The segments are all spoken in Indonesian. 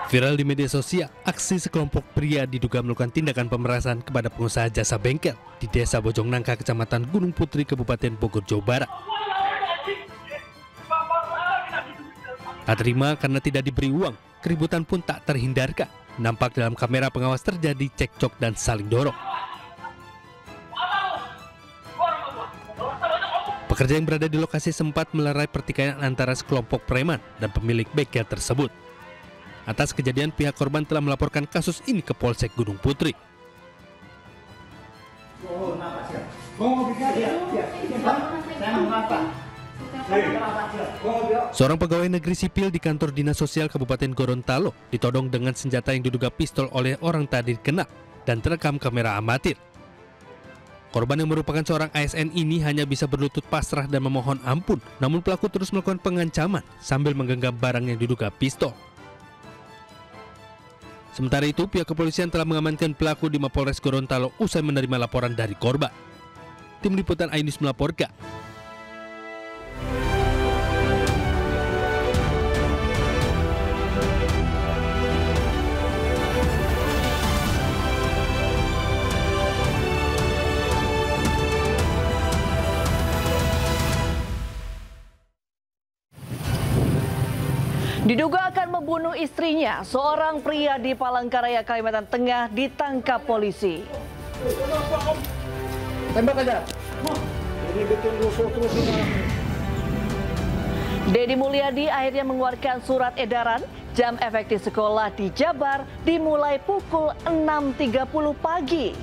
Viral di media sosial, aksi sekelompok pria diduga melakukan tindakan pemerasan kepada pengusaha jasa bengkel di Desa Bojongnangka, Kecamatan Gunung Putri, Kabupaten Bogor, Jawa Barat. Tak terima karena tidak diberi uang, keributan pun tak terhindarkan. Nampak dalam kamera pengawas terjadi cekcok dan saling dorong. Pekerja yang berada di lokasi sempat melerai pertikaian antara sekelompok preman dan pemilik bengkel tersebut. Atas kejadian, pihak korban telah melaporkan kasus ini ke Polsek Gunung Putri. Seorang pegawai negeri sipil di kantor Dinas Sosial Kabupaten Gorontalo ditodong dengan senjata yang diduga pistol oleh orang tak dikenal dan terekam kamera amatir. Korban yang merupakan seorang ASN ini hanya bisa berlutut pasrah dan memohon ampun, namun pelaku terus melakukan pengancaman sambil menggenggam barang yang diduga pistol. Sementara itu, pihak kepolisian telah mengamankan pelaku di Mapolres Gorontalo usai menerima laporan dari korban. Tim Liputan iNews melaporkan. Diduga akan membunuh istrinya, seorang pria di Palangkaraya, Kalimantan Tengah ditangkap polisi. Tembak aja. Ini betul terus. Deddy Mulyadi akhirnya mengeluarkan surat edaran jam efektif sekolah di Jabar dimulai pukul 6.30 pagi.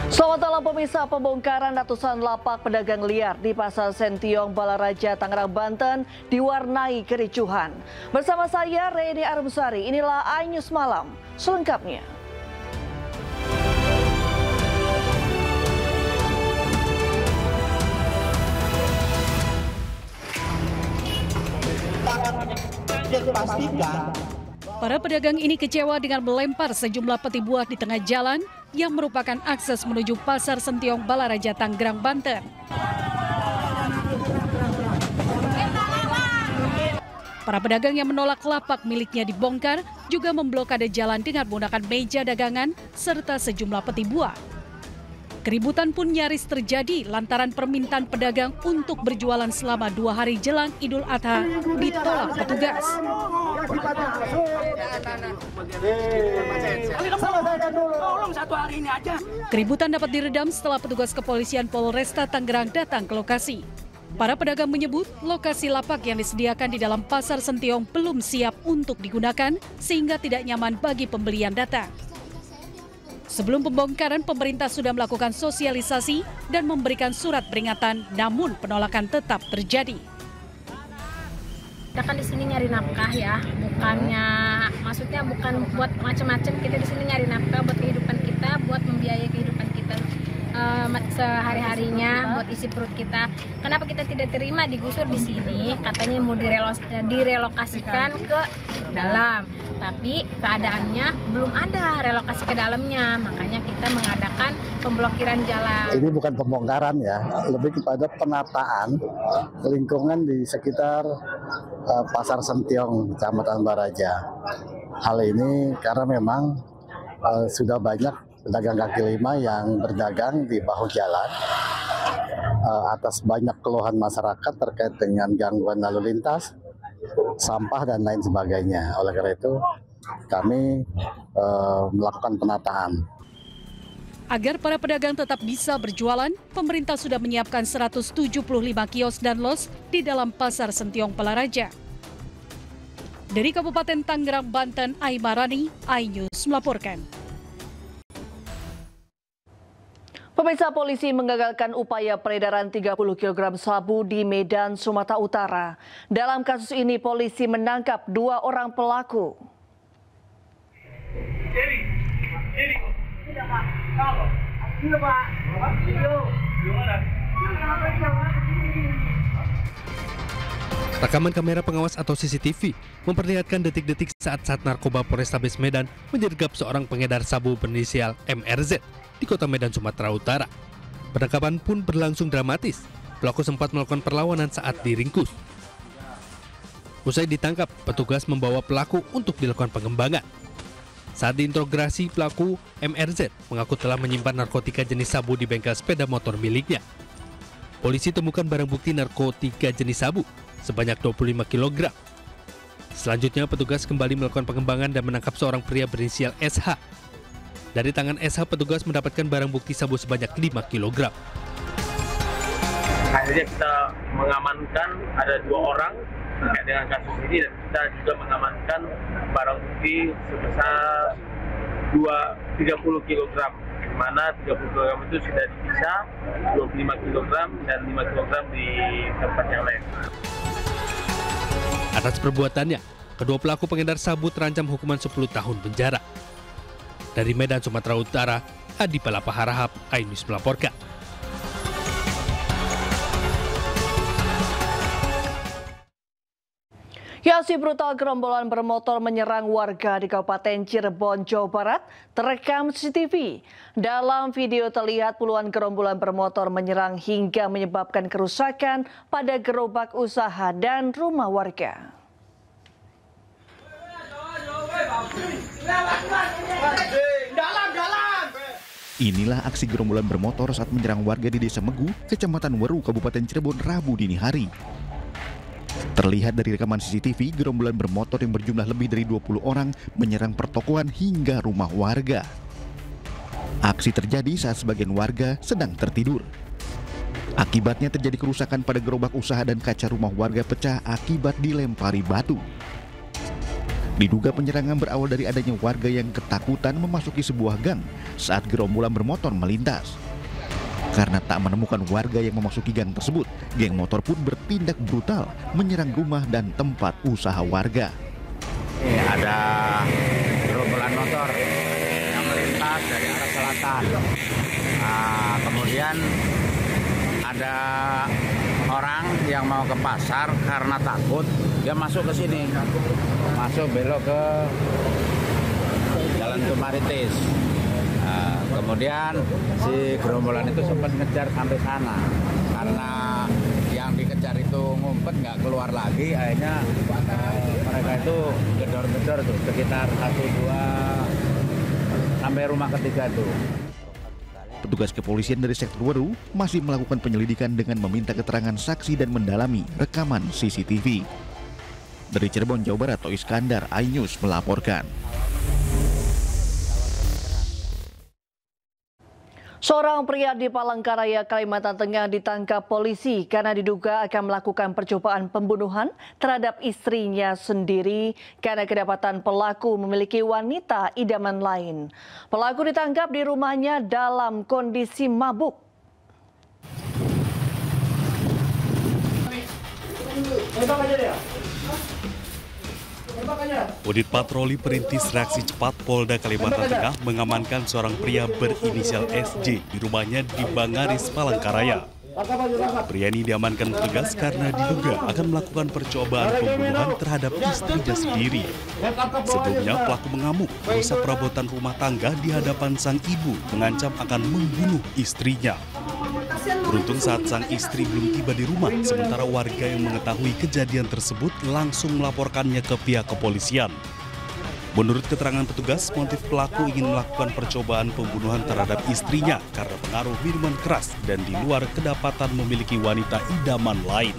Selamat malam pemirsa, pembongkaran ratusan lapak pedagang liar di Pasar Sentiong, Balaraja, Tangerang, Banten diwarnai kericuhan. Bersama saya Reni Arumsari, inilah iNews Malam selengkapnya. Para pedagang ini kecewa dengan melempar sejumlah peti buah di tengah jalan yang merupakan akses menuju Pasar Sentiong, Balaraja, Tangerang, Banten. Para pedagang yang menolak lapak miliknya dibongkar juga memblokade jalan dengan menggunakan meja dagangan serta sejumlah peti buah. Keributan pun nyaris terjadi lantaran permintaan pedagang untuk berjualan selama 2 hari jelang Idul Adha ditolak petugas. Keributan dapat diredam setelah petugas kepolisian Polresta Tangerang datang ke lokasi. Para pedagang menyebut lokasi lapak yang disediakan di dalam Pasar Sentiong belum siap untuk digunakan sehingga tidak nyaman bagi pembeli yang datang. Sebelum pembongkaran, pemerintah sudah melakukan sosialisasi dan memberikan surat peringatan, namun penolakan tetap terjadi. Kita kan di sini nyari nafkah ya, maksudnya bukan buat macam-macam. Kita di sini nyari nafkah buat kehidupan kita, buat membiayai kehidupan kita sehari-harinya, buat isi perut kita. Kenapa kita tidak terima digusur di sini? Katanya mau direlokasikan ke dalam, tapi keadaannya belum ada relokasi ke dalamnya. Makanya kita mengadakan pemblokiran jalan. Ini bukan pembongkaran ya, lebih kepada penataan lingkungan di sekitar Pasar Sentiong, Kecamatan Balaraja. Hal ini karena memang sudah banyak pedagang kaki lima yang berdagang di bahu jalan atas banyak keluhan masyarakat terkait dengan gangguan lalu lintas, sampah dan lain sebagainya. Oleh karena itu kami melakukan penataan. Agar para pedagang tetap bisa berjualan, pemerintah sudah menyiapkan 175 kios dan los di dalam Pasar Sentiong, Balaraja. Dari Kabupaten Tangerang, Banten, Aimarani, iNews melaporkan. Pemirsa, polisi menggagalkan upaya peredaran 30 kg sabu di Medan, Sumatera Utara. Dalam kasus ini, polisi menangkap 2 orang pelaku. Rekaman kamera pengawas atau CCTV memperlihatkan detik-detik saat narkoba Polrestabes Medan menyergap seorang pengedar sabu berinisial MRZ di Kota Medan, Sumatera Utara. Penangkapan pun berlangsung dramatis. Pelaku sempat melakukan perlawanan saat diringkus. Usai ditangkap, petugas membawa pelaku untuk dilakukan pengembangan. Saat diinterogasi, pelaku MRZ mengaku telah menyimpan narkotika jenis sabu di bengkel sepeda motor miliknya. Polisi temukan barang bukti narkotika jenis sabu sebanyak 25 kg. Selanjutnya, petugas kembali melakukan pengembangan dan menangkap seorang pria berinisial SH. Dari tangan SH, petugas mendapatkan barang bukti sabu sebanyak 5 kg. Akhirnya kita mengamankan ada 2 orang terkait dengan kasus ini, dan kita juga mengamankan barang bukti sebesar 30 kg, di mana 30 kg itu sudah dipisah, 25 kg dan 5 kg di tempat yang lain. Atas perbuatannya, kedua pelaku pengedar sabu terancam hukuman 10 tahun penjara. Dari Medan, Sumatera Utara, Adi Palapa Harahap, iNews melaporkan. Aksi brutal gerombolan bermotor menyerang warga di Kabupaten Cirebon, Jawa Barat terekam CCTV. Dalam video terlihat puluhan gerombolan bermotor menyerang hingga menyebabkan kerusakan pada gerobak usaha dan rumah warga. Inilah aksi gerombolan bermotor saat menyerang warga di Desa Megu, Kecamatan Weru, Kabupaten Cirebon, Rabu dini hari. Terlihat dari rekaman CCTV, gerombolan bermotor yang berjumlah lebih dari 20 orang menyerang pertokoan hingga rumah warga. Aksi terjadi saat sebagian warga sedang tertidur. Akibatnya terjadi kerusakan pada gerobak usaha dan kaca rumah warga pecah akibat dilempari batu. Diduga penyerangan berawal dari adanya warga yang ketakutan memasuki sebuah gang saat gerombolan bermotor melintas. Karena tak menemukan warga yang memasuki gang tersebut, geng motor pun bertindak brutal menyerang rumah dan tempat usaha warga. Ada gerombolan motor yang melintas dari arah selatan. Kemudian ada orang yang mau ke pasar karena takut, dia masuk ke sini, masuk belok ke Jalan Tumaritis. Kemudian si gerombolan itu sempat ngejar sampai sana, karena yang dikejar itu ngumpet nggak keluar lagi, akhirnya mereka itu gedor-gedor tuh sekitar 1-2 sampai rumah ketiga tuh. Petugas kepolisian dari sektor Weru masih melakukan penyelidikan dengan meminta keterangan saksi dan mendalami rekaman CCTV. Dari Cirebon, Jawa Barat, Toh Iskandar, iNews melaporkan. Seorang pria di Palangkaraya, Kalimantan Tengah ditangkap polisi karena diduga akan melakukan percobaan pembunuhan terhadap istrinya sendiri karena kedapatan pelaku memiliki wanita idaman lain. Pelaku ditangkap di rumahnya dalam kondisi mabuk. Unit Patroli Perintis Reaksi Cepat Polda Kalimantan Tengah mengamankan seorang pria berinisial SJ di rumahnya di Bangaris, Palangkaraya. Pria ini diamankan petugas karena diduga akan melakukan percobaan pembunuhan terhadap istrinya sendiri. Sebelumnya pelaku mengamuk merusak perabotan rumah tangga di hadapan sang ibu, mengancam akan membunuh istrinya. Beruntung saat sang istri belum tiba di rumah, sementara warga yang mengetahui kejadian tersebut langsung melaporkannya ke pihak kepolisian. Menurut keterangan petugas, motif pelaku ingin melakukan percobaan pembunuhan terhadap istrinya karena pengaruh minuman keras dan di luar kedapatan memiliki wanita idaman lain.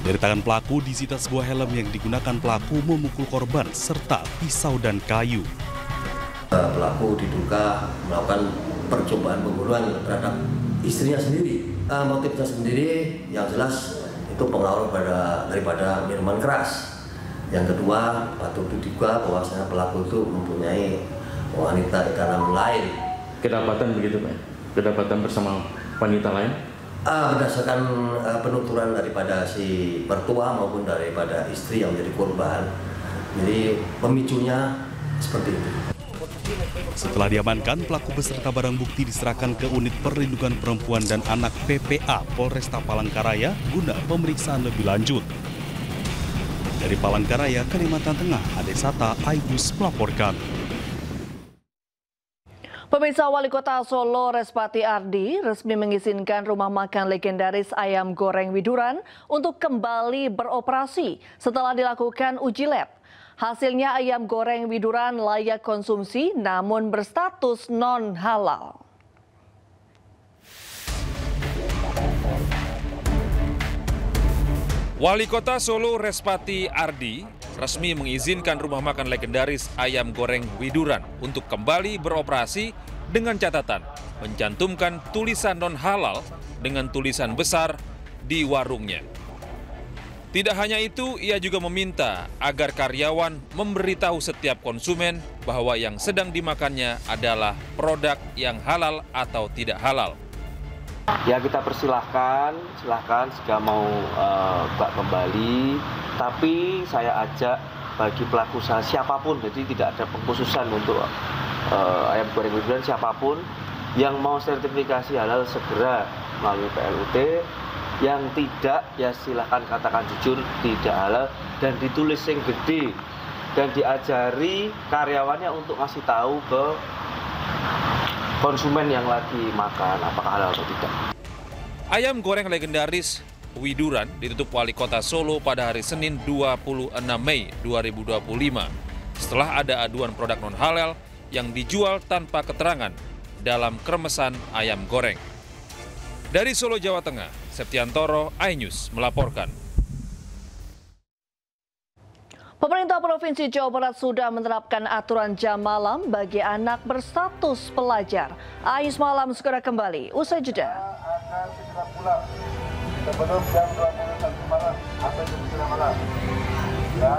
Dari tangan pelaku disita sebuah helm yang digunakan pelaku memukul korban serta pisau dan kayu. Pelaku diduga melakukan percobaan pembunuhan terhadap istrinya sendiri. Motifnya sendiri yang jelas itu pengaruh daripada minuman keras. Yang kedua, patut diduga bahwasanya pelaku itu mempunyai wanita idaman lain. Kedapatan begitu Pak? Kedapatan bersama wanita lain? Berdasarkan penuturan daripada si mertua maupun daripada istri yang menjadi korban. Jadi pemicunya seperti itu. Setelah diamankan, pelaku beserta barang bukti diserahkan ke Unit Perlindungan Perempuan dan Anak PPA Polresta Palangkaraya guna pemeriksaan lebih lanjut. Dari Palangkaraya, Kalimantan Tengah, Ade Sata, iNews melaporkan. Pemirsa, Wali Kota Solo Respati Ardi resmi mengizinkan rumah makan legendaris ayam goreng Widuran untuk kembali beroperasi setelah dilakukan uji lab. Hasilnya ayam goreng Widuran layak konsumsi namun berstatus non-halal. Wali Kota Solo Respati Ardi resmi mengizinkan rumah makan legendaris ayam goreng Widuran untuk kembali beroperasi dengan catatan mencantumkan tulisan non-halal dengan tulisan besar di warungnya. Tidak hanya itu, ia juga meminta agar karyawan memberitahu setiap konsumen bahwa yang sedang dimakannya adalah produk yang halal atau tidak halal. Ya, kita silahkan jika mau kembali, tapi saya ajak bagi pelaku usaha siapapun, jadi tidak ada pengkhususan untuk ayam goreng Widuran, siapapun yang mau sertifikasi halal segera melalui PLUT, yang tidak ya silahkan katakan jujur tidak halal dan ditulis yang gede dan diajari karyawannya untuk ngasih tahu ke konsumen yang lagi makan apakah halal atau tidak. Ayam goreng legendaris Widuran ditutup Wali Kota Solo pada hari Senin 26 Mei 2025 setelah ada aduan produk non-halal yang dijual tanpa keterangan dalam kremesan ayam goreng. Dari Solo, Jawa Tengah, Septiantoro, iNews melaporkan. Pemerintah Provinsi Jawa Barat sudah menerapkan aturan jam malam bagi anak berstatus pelajar. iNews Malam segera kembali, usai jeda. Akan segera pulang sebelum jam 21 malam atau jam 9 malam. Ya.